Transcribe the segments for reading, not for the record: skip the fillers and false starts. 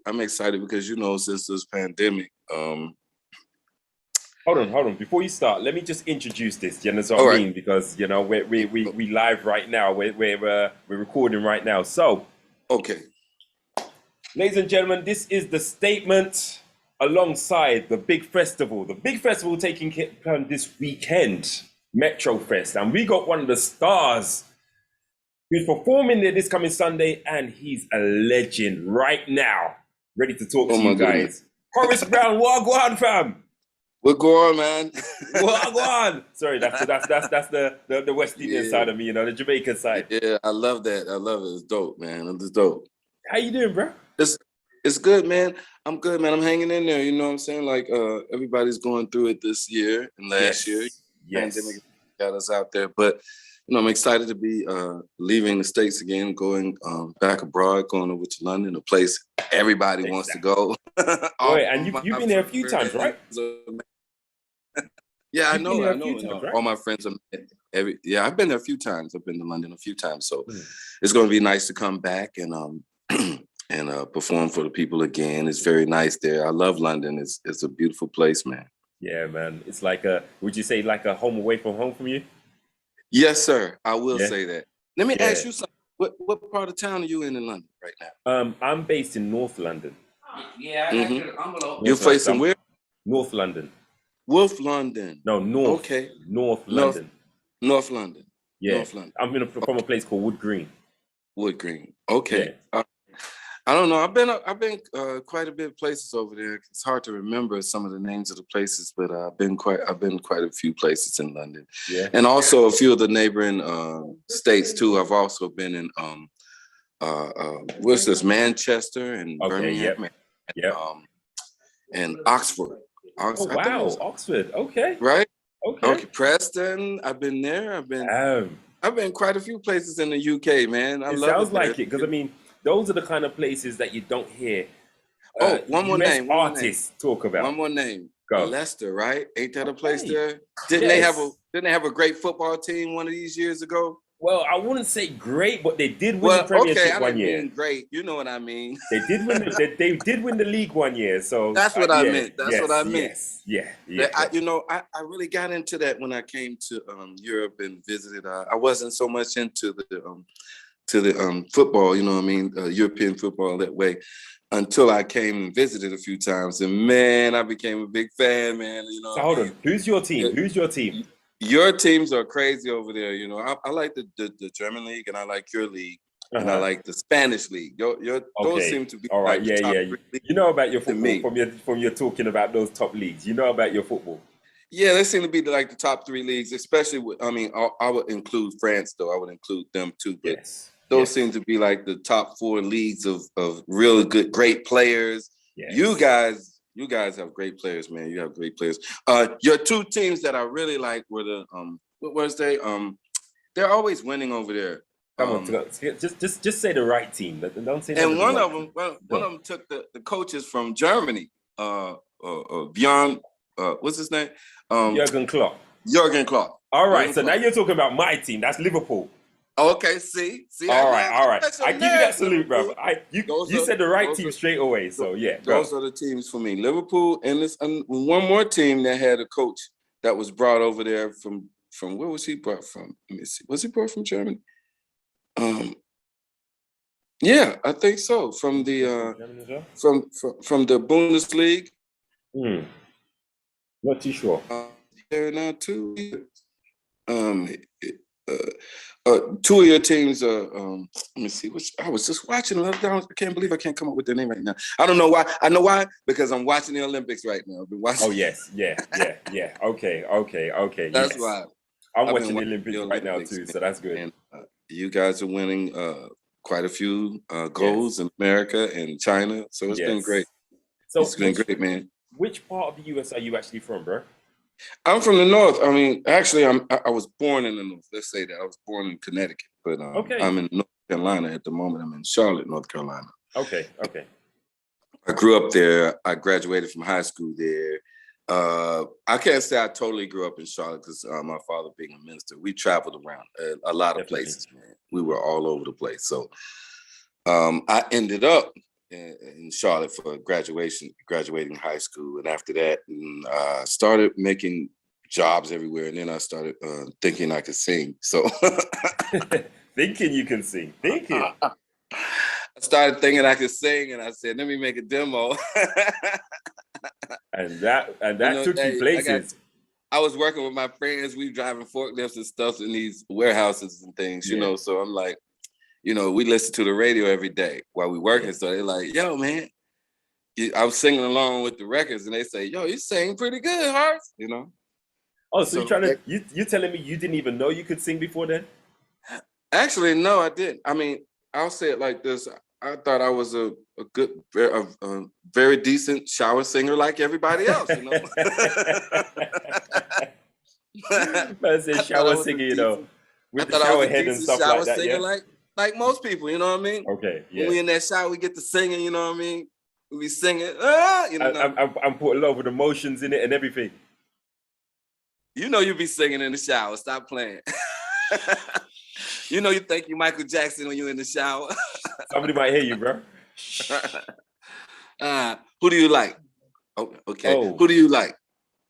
I'm excited because since this pandemic, Hold on. Before you start, let me just introduce this. You know what I all right. mean? Because we live right now. We're recording right now. So, Okay. ladies and gentlemen, this is the statement alongside the big festival. The big festival taking place this weekend, Metro Fest, and we got one of the stars who's performing there this coming Sunday, and he's a legend right now. Ready to talk Oh to my you goodness. guys. Horace Brown, Wagwan fam. What's going on, man? Wagwan. Sorry, that's the West Indian Yeah. side of me, the Jamaican side. Yeah, I love that. I love it. It's dope, man. It's dope. How you doing, bro? It's good, man. I'm good, man. I'm hanging in there. You know what I'm saying? Like everybody's going through it this year and last year. Pandemic got us out there, but I'm excited to be leaving the States again, going back abroad, going over to London, a place everybody wants to go. Boy, and you've been there a few times, right? Yeah, I You've been know. there a few times, right? All my friends are I've been there a few times. I've been to London a few times, so it's going to be nice to come back and and perform for the people again. It's very nice there. I love London. It's a beautiful place, man. Yeah, man. It's like would you say like a home away from home from you? Yes, sir. I will Yeah. say that. Let me ask you something. What part of town are you in London right now? I'm based in North London. Yeah, I got your envelope. You're facing where? North London. Wolf London. No, North. Okay. North London. North London. Yeah. North London. I'm from a place called Wood Green. Wood Green. Okay. Yeah. I don't know. I've been quite a bit of places over there. It's hard to remember some of the names of the places, but I've been quite a few places in London. Yeah. And also a few of the neighboring states too. I've also been in what's this, Manchester and Birmingham. And Oxford. Oh wow, Oxford. Okay. Right? Okay. Preston. I've been there. I've been quite a few places in the UK, man. I love it. Sounds like it, because I mean, those are the kind of places that you don't hear one more name. Artists talk about. One more name. Go. Leicester, right? Ain't that a place there? Didn't they have a great football team one of these years ago? Well, I wouldn't say great, but they did win the Premiership one year. Great, you know what I mean. They did win. They did win the league one year. So that's what I meant. That's what I meant. Yeah. I really got into that when I came to Europe and visited. I wasn't so much into the football, you know what I mean, European football that way, until I came and visited a few times, and man, I became a big fan, man. So hold on, who's your team? Who's your team? Your teams are crazy over there. I like the German league, and I like your league, and I like the Spanish league. Those seem to be all right. Like yeah. You know about your football from your talking about those top leagues. You know about your football. Yeah, they seem to be like the top three leagues, especially with. I mean, I would include France, though. I would include them too, but. Yes. Those seem to be like the top four leagues of really good, great players. Yes. You guys have great players, man. You have great players. Your two teams that I really like were the what was they? They're always winning over there. Come on, just say the right team. Don't say. And one of them took the coaches from Germany. Bjorn, what's his name? Jurgen Klopp. Jurgen Klopp. All right, so now you're talking about my team. That's Liverpool. Okay, see. All right. I give you that salute, brother. You said the right team straight away, so yeah. Those are the teams for me. Liverpool and one more team that had a coach that was brought over there from where was he brought from? Let me see. Was he brought from Germany? Yeah, I think so. From the from the Bundesliga. Not too sure. There now too. Two of your teams let me see, which I was just watching. I can't believe I can't come up with their name right now. I don't know why. I know why, because I'm watching the Olympics right now. I've been watching. Oh yes, yeah. Okay. That's why. I'm watching the Olympics right now too, so that's good. And you guys are winning quite a few goals in America and China, so it's been great. So it's been great, man. Which part of the US are you actually from, bro? I'm from the North. I mean, actually, I was born in the North. Let's say that I was born in Connecticut, but I'm in North Carolina at the moment. I'm in Charlotte, North Carolina. Okay. I grew up there. I graduated from high school there. I can't say I totally grew up in Charlotte because my father being a minister, we traveled around a lot of places, man. We were all over the place. So I ended up in Charlotte for graduating high school. And after that, started making jobs everywhere. And then I started thinking I could sing. So thinking you can sing, thinking. I started thinking I could sing, and I said, let me make a demo. and that took you places. I was working with my friends. We driving forklifts and stuff in these warehouses and things, you know. So I'm like, you know, we listen to the radio every day while we working. So they're like, yo, man, I was singing along with the records, and they say, yo, you sing pretty good, Hart, you know. Oh, so you telling me you didn't even know you could sing before then? Actually, no, I didn't. I mean, I'll say it like this. I thought I was a very decent shower singer like everybody else, you know. Man said shower singer, you know, with the shower head and stuff like that. Yeah? Like most people, you know what I mean? Okay, yeah. When we in that shower, we get to singing, you know what I mean? We be singing, you know. I'm putting a lot of emotions in it and everything. You know you be singing in the shower. Stop playing. You know you think you Michael Jackson when you're in the shower. Somebody might hear you, bro. Who do you like? Oh, okay. Oh, who do you like?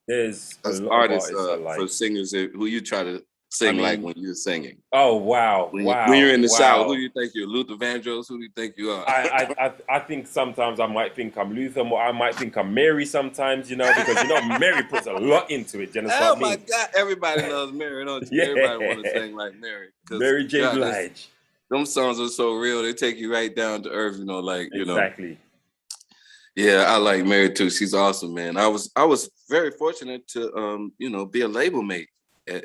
There's as artists for singers who you try to sing like when you're singing. Oh wow, when you're in the shower, who do you think you're? Luther Vandross? Who do you think you are? I think sometimes I might think I'm Luther, or I might think I'm Mary sometimes, you know, because you know Mary puts a lot into it. You know oh my God, everybody loves Mary, don't you? Everybody want to sing like Mary. Mary J. Blige. Them songs are so real; they take you right down to earth. You know, like you know. Exactly. Yeah, I like Mary too. She's awesome, man. I was very fortunate to you know, be a label mate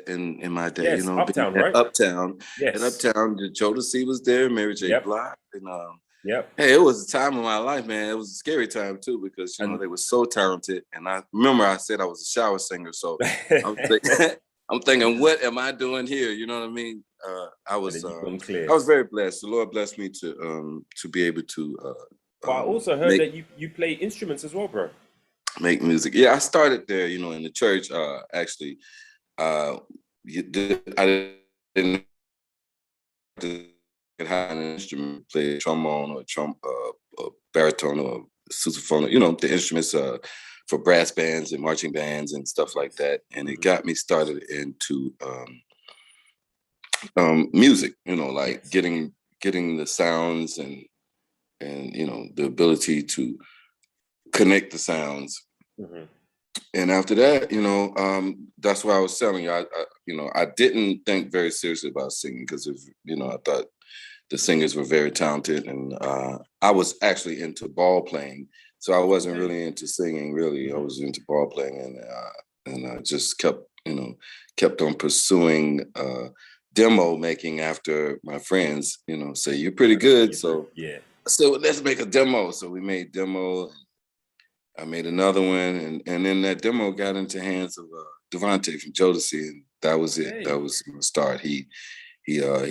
in my day. Yes, you know, Uptown, right? Uptown. Yes. At Uptown, Jodeci was there, Mary J. Blige, and yep. Hey, it was a time of my life, man. It was a scary time too because you know they were so talented. And I remember I said I was a shower singer, so I'm thinking, what am I doing here? You know what I mean? I was very blessed. The Lord blessed me to be able to. But I also heard that you play instruments as well, bro. Make music. Yeah, I started there, you know, in the church. Actually, I didn't have an instrument, play trombone or baritone or sousaphone, you know, the instruments for brass bands and marching bands and stuff like that. And it got me started into music, you know, like getting the sounds and you know, the ability to connect the sounds. And after that, you know, that's why I was telling you, you know, I didn't think very seriously about singing because you know, I thought the singers were very talented, and I was actually into ball playing, so I wasn't really into singing. Really, I was into ball playing, and I just kept on pursuing demo making after my friends, you know, say you're pretty good, so yeah. So let's make a demo. So we made demo. I made another one, and then that demo got into hands of Devontae from Jodeci, and that was it. Hey. That was the start. He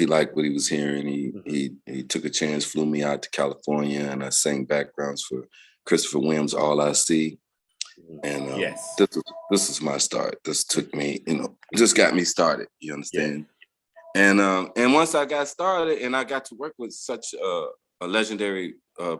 liked what he was hearing. He took a chance, flew me out to California, and I sang backgrounds for Christopher Williams' All I See. And this is my start. This took me, you know, just got me started. You understand? Yeah. And once I got started, and I got to work with such a legendary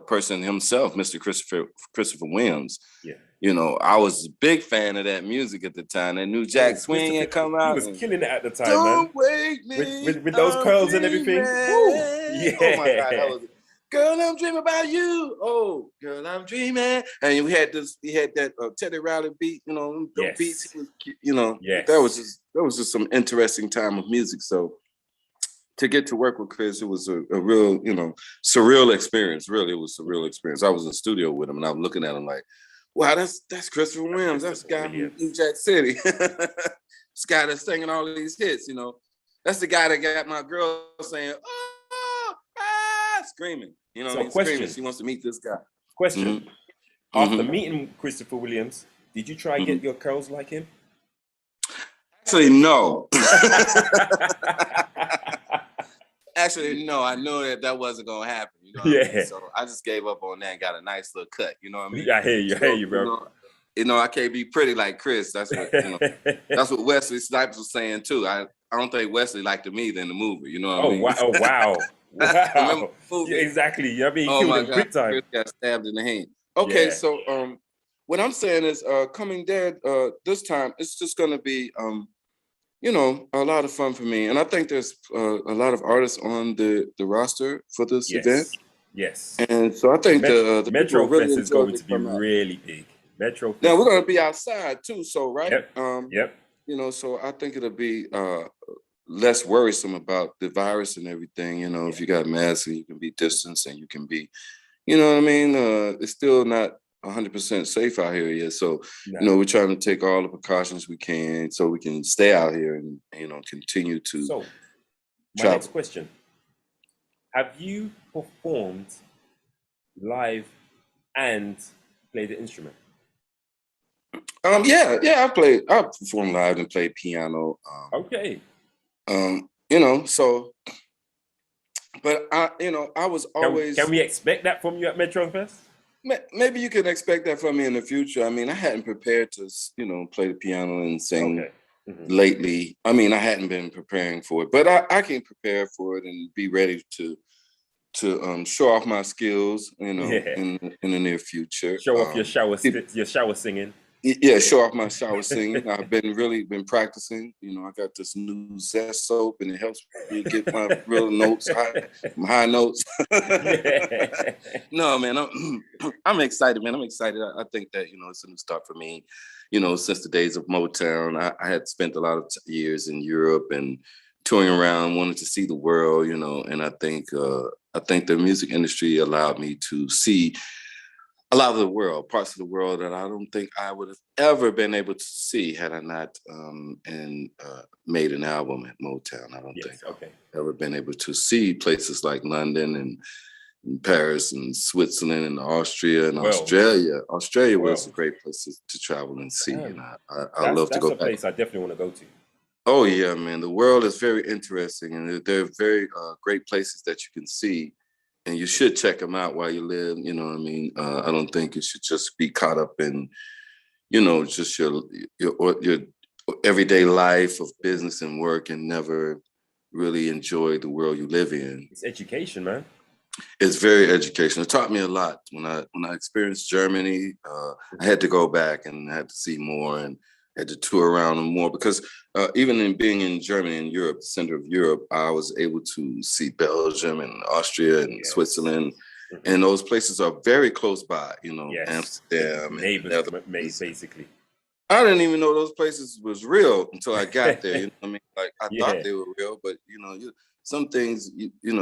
person himself, Mr. Christopher Williams. Yeah. You know, I was a big fan of that music at the time. That New Jack Swing had come out. He was killing it at the time, Don't wake me. With those curls and everything. Yeah. Oh my God, that was it. Girl, I'm dreaming about you. Oh, girl, I'm dreaming. And he had that Teddy Riley beat, you know, the beats, you know, that was just some interesting time of music. So to get to work with Chris, it was a real, you know, surreal experience. Really, it was a surreal experience. I was in the studio with him, and I'm looking at him like, wow, that's Christopher Williams. That's the guy from New Jack City. This guy that's singing all of these hits, you know. That's the guy that got my girl saying, screaming. You know, so screaming. She wants to meet this guy. Question. After meeting Christopher Williams, did you try and get your curls like him? Actually, no. Actually, no, I knew that wasn't gonna happen. You know what I mean? So I just gave up on that and got a nice little cut. You know what I mean? I hear you, bro. You know, I can't be pretty like Chris. That's what that's what Wesley Snipes was saying too. I don't think Wesley liked me in the movie. You know what I mean? Wow. Wow. Yeah, exactly. You know what I mean? He Oh killed my him God, quick time. Chris got stabbed in the hand. Okay, Yeah. so what I'm saying is coming there this time, it's just gonna be a lot of fun for me. And I think there's a lot of artists on the roster for this event. Yes. Yes. And so I think the people Metro really Fest is enjoy going to to be come out. really big. Metro Fest. Now we're gonna be outside too, so right? Yep. Yep. So I think it'll be less worrisome about the virus and everything. If you got masks and you can be distanced and you can be, you know what I mean? It's still not 100% safe out here yet. So, No. we're trying to take all the precautions we can so we can stay out here and, continue to So, my travel. next question. Have you performed live and played the instrument? I performed live and played piano. Okay. So, but I was always. Can we expect that from you at Metro Fest? Maybe you can expect that from me in the future. I mean, I hadn't prepared to, play the piano and sing lately. I mean, I hadn't been preparing for it, but I can prepare for it and be ready to show off my skills, in the near future. Show off your shower singing. Yeah, show off my shower singing. I've been practicing. I got this new Zest soap, and it helps me get my real notes, high notes. No, man, I'm excited, man. I'm excited. I think that it's a new start for me. Since the days of Motown, I had spent a lot of years in Europe and touring around, wanted to see the world. And I think the music industry allowed me to see a lot of the world, parts of the world that I don't think I would have ever been able to see had I not made an album at Motown. I don't think I've ever been able to see places like London and Paris and Switzerland and Austria and Australia. Australia was a great place to travel and see, and I love to go back. That's a place I definitely want to go to. Oh yeah, man, the world is very interesting, and there are very great places that you can see. And you should check them out while you live. You know what I mean? I don't think you should just be caught up in, just your everyday life of business and work and never really enjoy the world you live in. It's education, man. It's very educational. It taught me a lot. When I experienced Germany, I had to go back and I had to see more and had to tour around more because even in being in Germany and Europe, the center of Europe, I was able to see Belgium and Austria and Switzerland. And those places are very close by, Amsterdam. Neighbors, basically. I didn't even know those places was real until I got there. You know what I mean? Like I thought they were real, but some things,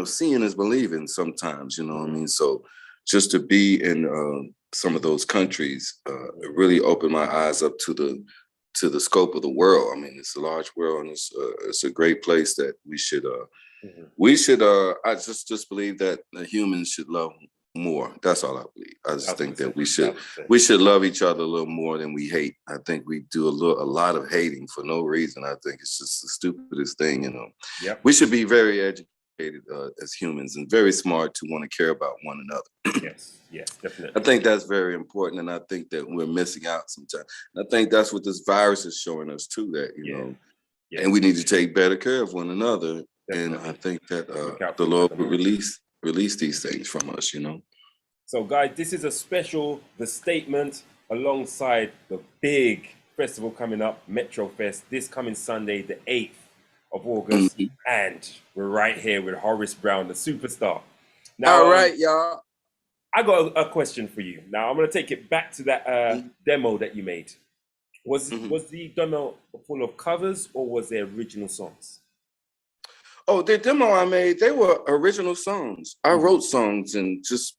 seeing is believing sometimes, you know what I mean? So just to be in some of those countries really opened my eyes up to the scope of the world. I mean, it's a large world, and it's a great place that we should I just believe that humans should love more. That's all I believe. I just think that we should love each other a little more than we hate. I think we do a lot of hating for no reason. I think it's just the stupidest thing, Yep. We should be very educated as humans and very smart to want to care about one another. Yes, definitely. I think that's very important, and I think that we're missing out sometimes. And I think that's what this virus is showing us too, that and we need to take better care of one another. Definitely. And I think that the Lord will release these things from us, So, guys, this is a special The Statement alongside the big festival coming up, Metro Fest, this coming Sunday, the 8th of August, and we're right here with Horace Brown, the superstar. Now, all right, y'all. I got a question for you. Now, I'm going to take it back to that demo that you made. Was the demo full of covers or was there original songs? Oh, the demo I made, they were original songs. I wrote songs and just,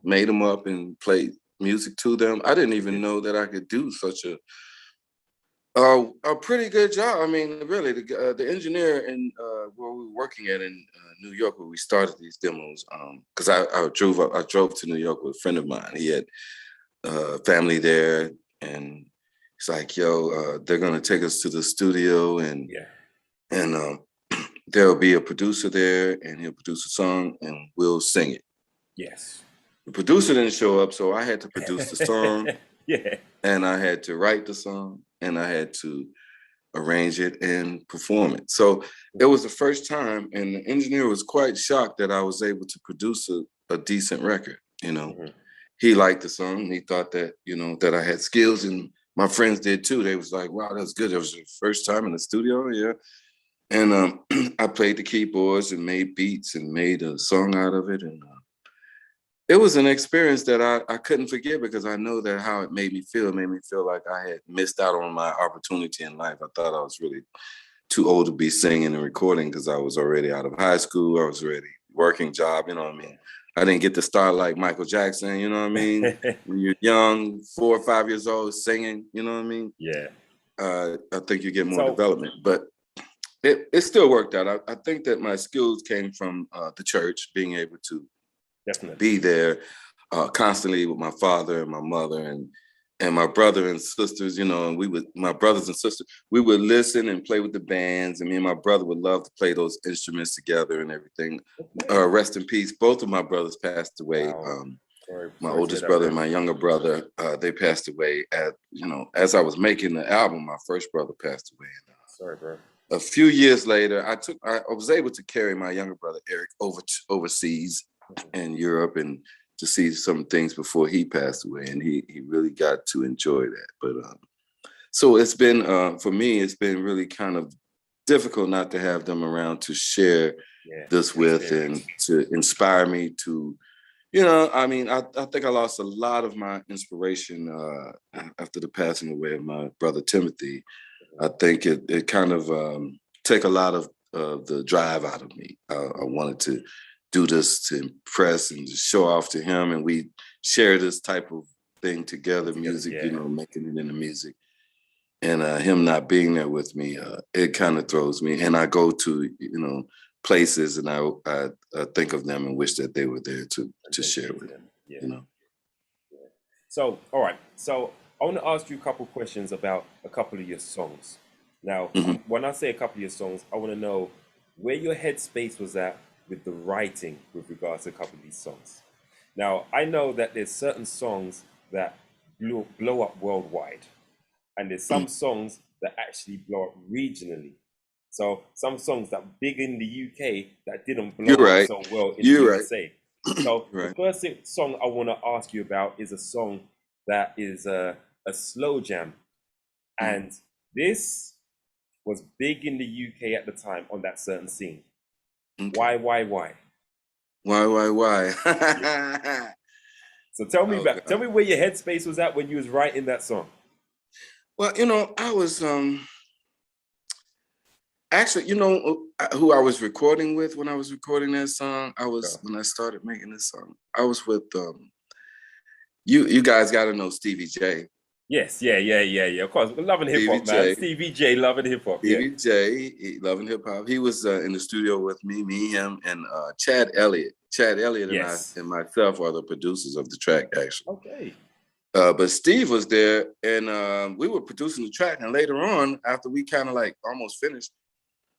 made them up and played music to them. I didn't even know that I could do such a pretty good job. I mean, really, the engineer where we were working at in New York, where we started these demos, because I drove to New York with a friend of mine. He had family there, and he's like, "Yo, they're gonna take us to the studio, and there'll be a producer there, and he'll produce a song, and we'll sing it." Yes. The producer didn't show up, so I had to produce the song. And I had to write the song, and I had to arrange it, and perform it. So it was the first time, and the engineer was quite shocked that I was able to produce a decent record. He liked the song. He thought that, that I had skills, and my friends did too. They was like, wow, that's good. It was the first time in the studio, yeah. And I played the keyboards and made beats and made a song out of it. And it was an experience that I couldn't forget, because I know that how it made me feel. It made me feel like I had missed out on my opportunity in life. I thought I was really too old to be singing and recording, because I was already out of high school. I was already working job, you know what I mean? I didn't get to start like Michael Jackson, you know what I mean? When you're young, 4 or 5 years old, singing, you know what I mean? Yeah. I think you get more development, but it still worked out. I think that my skills came from the church, being able to be there constantly with my father and my mother and my brother and sisters, and my brothers and sisters, we would listen and play with the bands, and me and my brother would love to play those instruments together and everything. Rest in peace. Both of my brothers passed away. Wow. My oldest brother and my younger brother, they passed away as I was making the album. My first brother passed away. Sorry, bro. A few years later, I was able to carry my younger brother Eric overseas in Europe, and to see some things before he passed away, and he really got to enjoy that. But so it's been for me, it's been really kind of difficult not to have them around to share this with, and to inspire me to, I think I lost a lot of my inspiration after the passing away of my brother Timothy. I think it kind of took a lot of the drive out of me. I wanted to do this to impress and to show off to him, and we share this type of thing together, music, making it into music. And him not being there with me, it kind of throws me. And I go to, places, and I think of them and wish that they were there to share with them, So, all right. So I want to ask you a couple questions about a couple of your songs. Now, when I say a couple of your songs, I want to know where your headspace was at with the writing with regards to a couple of these songs. Now, I know that there's certain songs that blow up worldwide, and there's some songs that actually blow up regionally. So some songs that big in the UK that didn't blow up so well in the USA. So the first song I want to ask you about is a song that is a slow jam, and this was big in the UK at the time on that certain scene. Okay. Why? Why? So tell me tell me where your headspace was at when you was writing that song. Well, I was actually, who I was recording with when I was recording that song. When I started making this song, I was with you guys got to know Stevie J. Yes, yeah. Of course, we're loving hip hop, man. Stevie J, loving hip hop. Stevie J, loving hip hop. He was in the studio with me, him, and Chad Elliott. Chad Elliott and myself are the producers of the track, actually. Okay. But Steve was there, and we were producing the track. And later on, after we kind of like almost finished,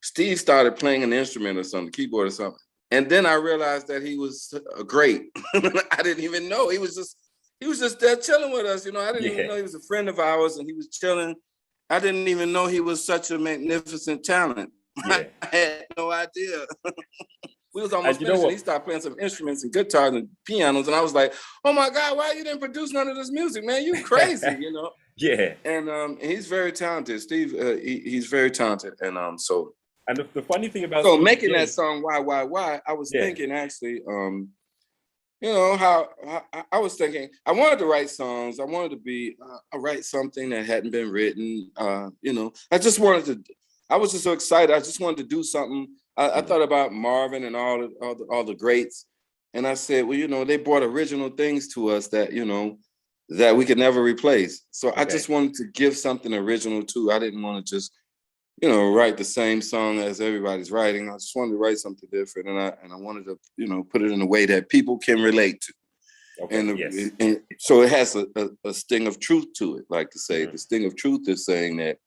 Steve started playing an instrument or something, keyboard or something. And then I realized that he was great. I didn't even know. He was just there chilling with us. I didn't even know he was a friend of ours, and he was chilling. I didn't even know he was such a magnificent talent. Yeah. I had no idea. We was almost finished, and he started playing some instruments and guitars and pianos, and I was like, "Oh my God, why you didn't produce none of this music, man? You crazy, Yeah. And he's very talented, Steve. He's very talented, and so. And the funny thing about making that song, why? I was thinking actually, how I was thinking, I wanted to write songs. I wanted to write something that hadn't been written. I was just so excited. I just wanted to do something. I thought about Marvin and all the greats, and I said, well, they brought original things to us that that we could never replace. So I just wanted to give something original too. I didn't want to just write the same song as everybody's writing. I just wanted to write something different, and I wanted to put it in a way that people can relate to. Okay, and so it has a sting of truth to it. Like to say, the sting of truth is saying that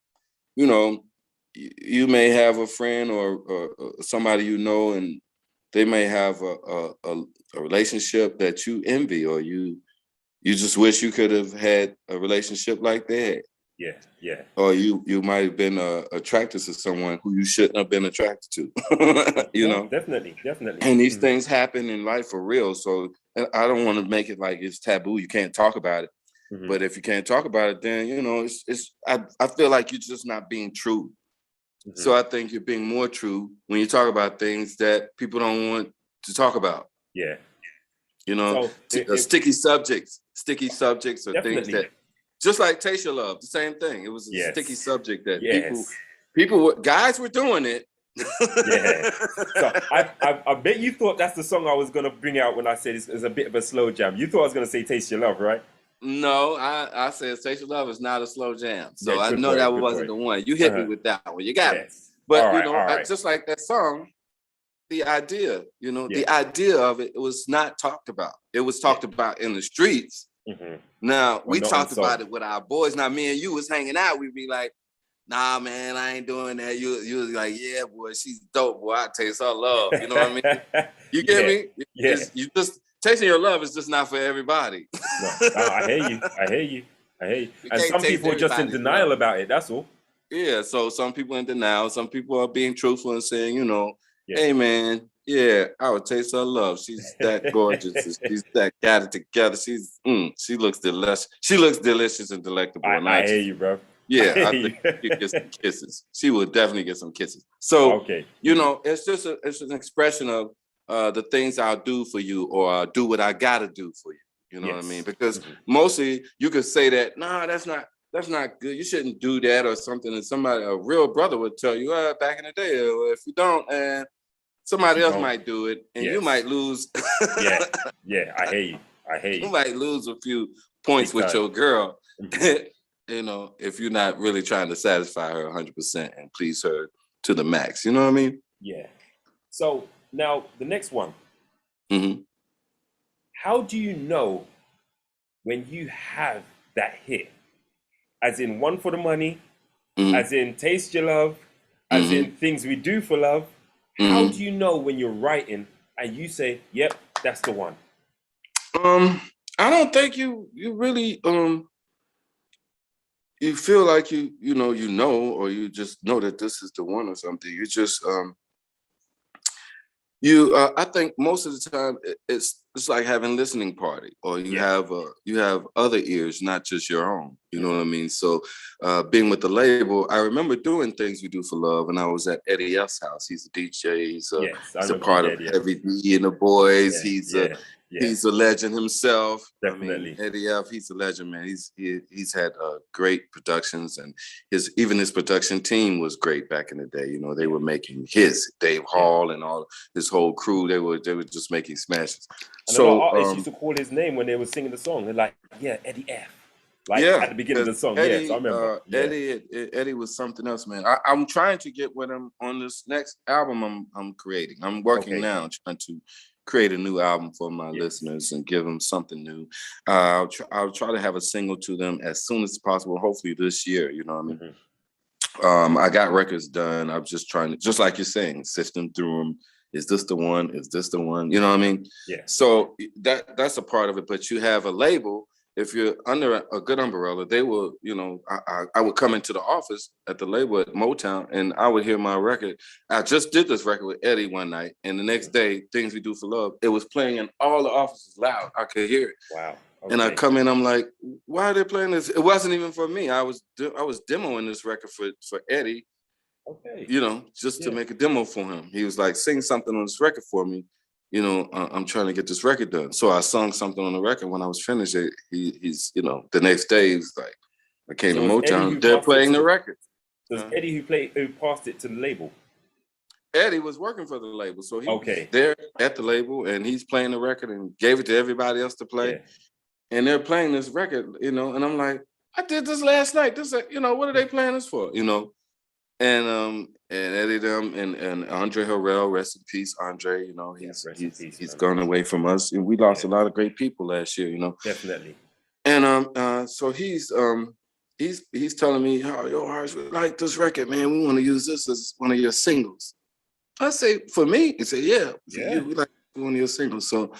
you may have a friend or somebody and they may have a relationship that you envy, or you just wish you could have had a relationship like they had. Yeah. Or you might have been attracted to someone who you shouldn't have been attracted to. You know, definitely. And these things happen in life for real. So I don't want to make it like it's taboo. You can't talk about it. But if you can't talk about it, then you know I feel like you're just not being true. So I think you're being more true when you talk about things that people don't want to talk about. Yeah. You know, sticky subjects are things that, just like Taste Your Love, the same thing. It was a sticky subject that guys were doing it. So I bet you thought that's the song I was gonna bring out when I said it's a bit of a slow jam. You thought I was gonna say Taste Your Love, right? No, I said Taste Your Love is not a slow jam. So I know that wasn't the one. You hit me with that one. You got it. But just like that song, the idea, the idea of it was not talked about. It was talked about in the streets. Now we talked about it with our boys. Now me and you was hanging out. We'd be like, nah, man, I ain't doing that. You was like, yeah, boy, she's dope, boy. I taste her love. You know what I mean? You get me? You just tasting your love is just not for everybody. No, I hear you. And some people are just in denial about it. That's all. Yeah. So some people in denial. Some people are being truthful and saying, hey, man, yeah, I would taste her love. She's that gorgeous. She's that got it together. She looks delicious. She looks delicious and delectable. I hear you, bro. Yeah, I think she'd get some kisses. She would definitely get some kisses. So, it's just it's an expression of the things I'll do for you, or I'll do what I gotta do for you. You know what I mean? Because mostly you could say that, nah, that's not good. You shouldn't do that or something. And a real brother would tell you, back in the day, if you don't, and somebody else might do it, and you might lose. I hear you. You might lose a few points with your girl. If you're not really trying to satisfy her 100% and please her to the max, you know what I mean? Yeah. So now the next one. How do you know when you have that hit? As in One for the Money, as in Taste Your Love, as in Things We Do for Love. How do you know when you're writing and you say, yep, that's the one? I don't think you really you feel like you know, or you just know that this is the one or something. You just I think most of the time it's like having listening party, or you have other ears, not just your own. You know what I mean? So being with the label, I remember doing Things We Do for Love, and I was at Eddie F's house. He's a DJ. He's a part of Heavy D and the Boys. He's a legend himself. Definitely. I mean, Eddie F, he's a legend, man. He's had great productions, and his production team was great back in the day. They were making hits. Dave Hall and all his whole crew, they were just making smashes. And a lot of artists used to call his name when they were singing the song. They're like, Eddie F. At the beginning of the song. Eddie, so I remember. Eddie was something else, man. I'm trying to get with him on this next album I'm creating. I'm working now, trying to create a new album for my listeners and give them something new. I'll try to have a single to them as soon as possible, hopefully this year. You know what I mean? I got records done. I'm just trying to, just like you're saying, sift them through them. Is this the one? Is this the one? You know what I mean? Yeah. So that's a part of it. But you have a label. If you're under a good umbrella, they will, I would come into the office at the label at Motown, and I would hear my record. I just did this record with Eddie one night, and the next day, Things We Do for Love, it was playing in all the offices loud. I could hear it. Wow. Okay. And I come in, I'm like, why are they playing this? It wasn't even for me. I was demoing this record for Eddie, just to make a demo for him. He was like, sing something on this record for me. I'm trying to get this record done. So I sung something on the record. When I was finished, he's the next day, he's like, I came to Motown, they're playing the record. So it's Eddie who passed it to the label? Eddie was working for the label. So he was there at the label, and he's playing the record and gave it to everybody else to play. Yeah. And they're playing this record, and I'm like, I did this last night. This, what are they playing this for? And Eddie them and Andre Harrell, rest in peace, Andre. He's gone away from us, and we lost a lot of great people last year. Definitely. And so he's telling me, yo, Harsh, we like this record, man. We want to use this as one of your singles. I say, for me, he said, yeah, we like one of your singles. So,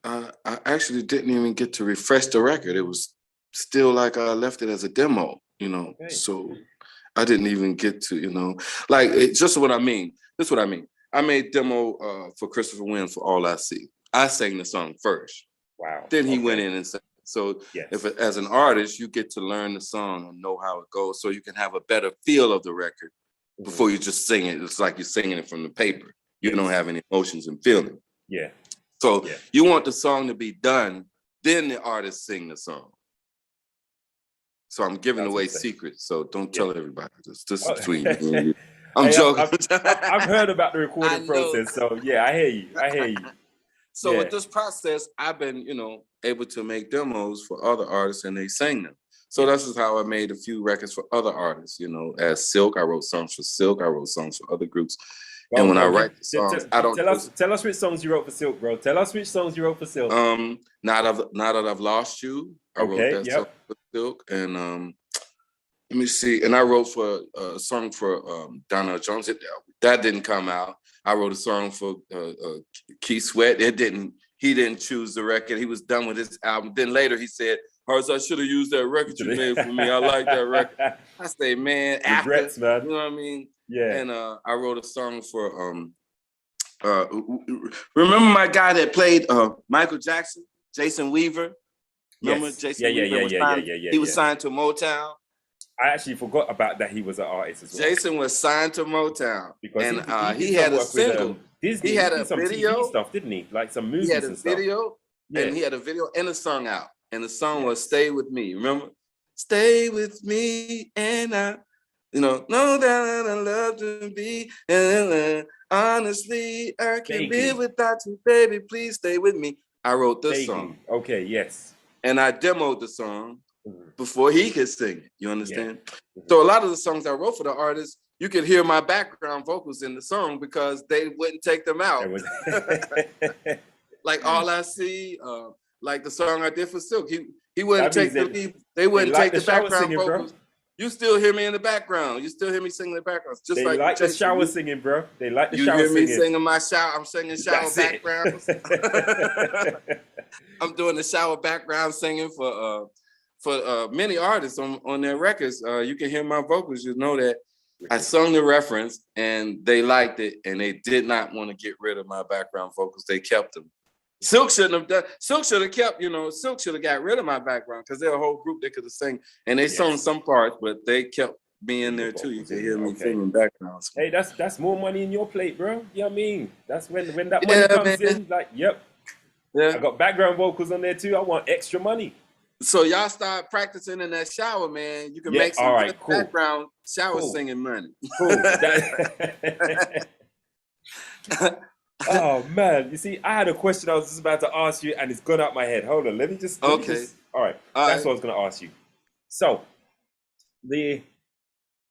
I actually didn't even get to refresh the record. It was still like I left it as a demo, you know. Okay. So I didn't even get to, you know, like it's just what I mean. This is what I mean. I made demo for Christopher Wynn for All I See. I sang the song first. Wow. Then he went in and sang. So yes. if as an artist, you get to learn the song and know how it goes, so you can have a better feel of the record before you just sing it. It's like you're singing it from the paper. You don't have any emotions and feeling. Yeah. So you want the song to be done, then the artist sing the song. So I'm giving away secrets, so don't tell everybody. This is between me and you. I'm joking. I've heard about the recording process, so yeah, I hear you. So with this process, I've been, you know, able to make demos for other artists and they sang them. So this is how I made a few records for other artists, you know, as Silk. I wrote songs for Silk. I wrote songs for other groups. And when I write the songs, I don't tell us which songs you wrote for Silk, bro. Tell us which songs you wrote for Silk. Now that I've lost you, I wrote that song for Silk. And let me see. And I wrote for a song for Donnell Jones. That didn't come out. I wrote a song for Keith Sweat. He didn't choose the record. He was done with his album. Then later he said, Hurts, I should have used that record you made for me. I like that record. I say, man, regrets, man. You know what I mean? Yeah. And I wrote a song for remember my guy that played Michael Jackson, Jason Weaver? Remember Jason Weaver? He was signed to Motown. I actually forgot about that. He was an artist as well. Jason was signed to Motown, because he had a single. Disney. He had a some video TV stuff, didn't he? Like some movies. He had a and stuff. video, and he had a video and a song out, and the song was "Stay with Me." Remember, "Stay with me," and I, know that I love to be, and honestly, I can't live without you, baby. Please stay with me. I wrote this song. Okay, yes, and I demoed the song before he could sing it. You understand? So a lot of the songs I wrote for the artists, you could hear my background vocals in the song because they wouldn't take them out. Like All I See, like the song I did for Silk, he wouldn't take they wouldn't take the background vocals. Bro. You still hear me in the background. You still hear me singing in the background. Just they like the shower singing, bro. They like the shower singing. You hear me singing my shower. I'm singing shower backgrounds. I'm doing the shower background singing for many artists on their records. You can hear my vocals. You know that I sung the reference and they liked it, and they did not want to get rid of my background vocals. They kept them. Silk shouldn't have done. Silk should have kept. Silk should have got rid of my background because they're a whole group they could have sang, and they sung some parts, but they kept me in there too. You can hear me singing backgrounds. Hey, that's more money in your plate, bro. You know what I mean? That's when that money comes in. Like, I got background vocals on there too. I want extra money. So y'all start practicing in that shower, man. You can make some background shower singing money. Cool. Oh man, you see, I had a question I was just about to ask you, and it's gone out my head. Hold on, let me just. All right, that's what I was going to ask you. So, the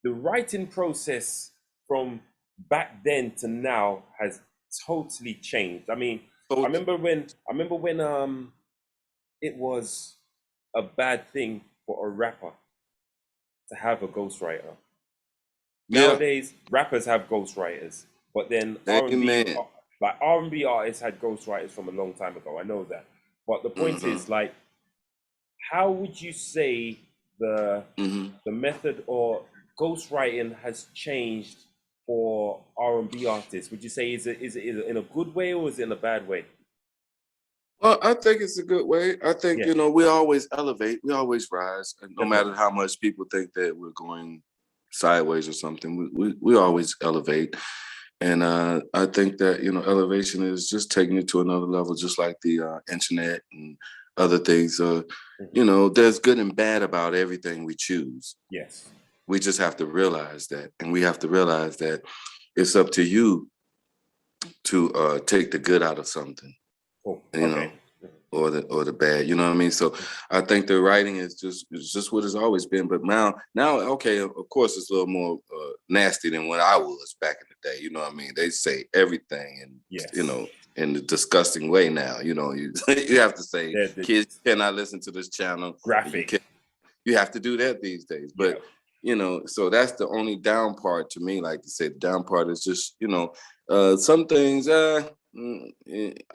writing process from back then to now has totally changed. I mean, I remember when it was a bad thing for a rapper to have a ghostwriter. Nowadays, rappers have ghostwriters, but then R&B artists had ghostwriters from a long time ago. I know that, but the point is, like, how would you say the method or ghostwriting has changed for R&B artists? Would you say is it in a good way or is it in a bad way? Well, I think it's a good way. I think, we always elevate, we always rise. And no matter how much people think that we're going sideways or something, we always elevate. And I think that, elevation is just taking it to another level, just like the internet and other things. There's good and bad about everything we choose. Yes. We just have to realize that. And we have to realize that it's up to you to take the good out of something. Or the bad, you know what I mean? So I think the writing is just what it's always been. But now, okay, of course, it's a little more nasty than when I was back in the day. You know what I mean? They say everything, and in the disgusting way now. You have to say kids cannot listen to this channel. Graphic. You have to do that these days. But so that's the only down part to me. Like to say, the down part is just some things are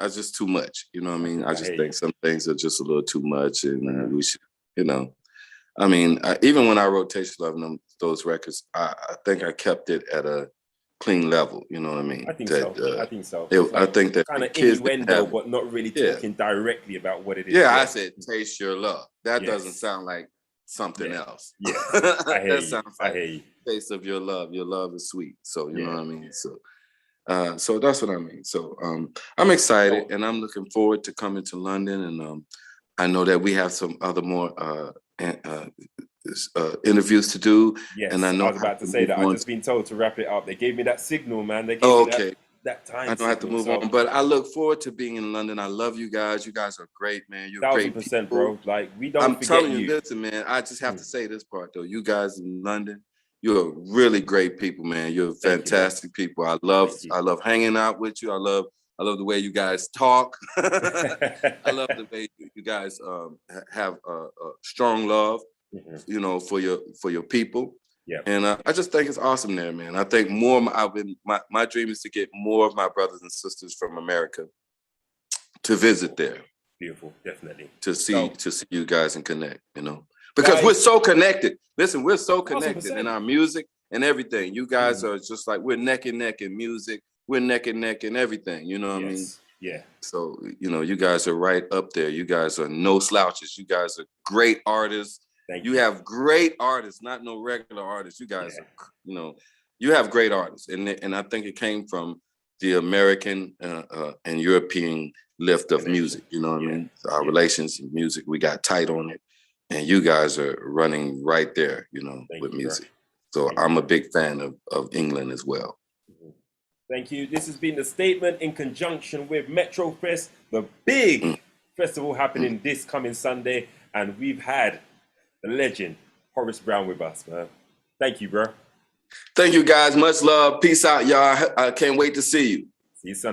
just too much. You know what I mean? I just think some things are just a little too much, and we should, I mean, even when I wrote Taste Love and those records, I think I kept it at a clean level. You know what I mean? I think so. I think so. I think that kind of kids innuendo, but not really talking directly about what it is. Yeah, I said Taste Your Love. That doesn't sound like something else. Yeah, I hear that you. sounds like Taste of Your Love. Your love is sweet. So you know what I mean. So that's what I mean. So I'm excited, and I'm looking forward to coming to London, and I know that we have some other more interviews to do. Yes, and I know I was about to say that. I've just been told to wrap it up. They gave me that signal, man. They gave me that time. I don't have to move on, but I look forward to being in London. I love you guys. You guys are great, man. You're 1000%, great, bro. Like we don't. I'm forget telling you, listen, man. I just have to say this part though. You guys in London, you're really great people, man. You're fantastic people. I love hanging out with you. I love the way you guys talk. I love the way you guys have a strong love, you know, for your people. Yeah. And I just think it's awesome there, man. I think my dream is to get more of my brothers and sisters from America to visit there. Beautiful, definitely. To see you guys and connect, you know. Because we're so connected. Listen, we're so connected 100%. in our music and everything. You guys are just like, we're neck and neck in music. We're neck and neck in everything. You know what I mean? Yeah. So, you know, you guys are right up there. You guys are no slouches. You guys are great artists. You have great artists, not no regular artists. You guys are, you know, you have great artists. And I think it came from the American and European lift of music. You know what I mean? Our relations in music, we got tight on it. And you guys are running right there, you know, with music. So I'm a big fan of England as well. Thank you. This has been The Statement in conjunction with Metro Fest, the big festival happening this coming Sunday. And we've had the legend, Horace Brown, with us, man. Thank you, bro. Thank you, guys. Much love. Peace out, y'all. I can't wait to see you. See you Sunday.